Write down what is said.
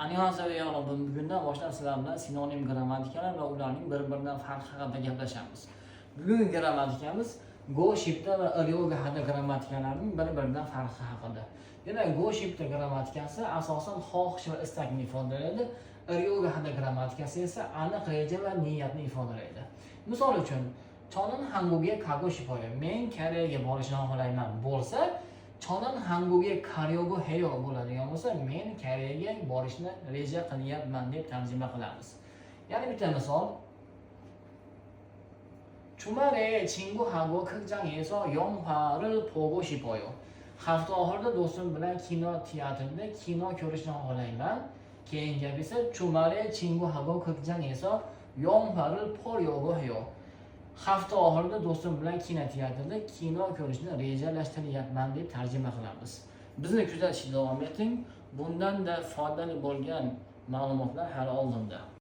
Annyeonghaseyo, bugundan boshlab sizlar bilan sinonim grammatikalar va ularning bir-biridan farqi haqida gaplashamiz. Bugungi grammatikamiz go shifta va ryoga haqida grammatikalarning bir-biridan farqi haqida. Demak, go shifta grammatikasi asosan xohish va istakni ifodalaydi. Ryoga haqida grammatikasi esa aniq reja va niyatni ifodalaydi. Misol uchun, chonin hanguga kago shipoya, men Koreyaga borishni xohlayman bo'lsa, chonin hanguga karyogo heyo bo'ladigan bo'lsa, men Koreyaga borishni reja qilyapman deb tarjima qilamiz. Yana bitta misol. 주말에 친구하고 극장에서 영화를 보고 싶어요. hafta oxirida do'stim bilan kino teatrida kino ko'rishni xohlayman. Keyin gap esa 주말에 친구하고 극장에서 영화를 보려고 해요. hafta oxirida do'stim bilan kino teatrida kino ko'rishni rejalashtiryapman deb tarjima qilamiz. Bizni kuzatishda davom eting. Bundan da foydali bo'lgan ma'lumotlar hali oldinda.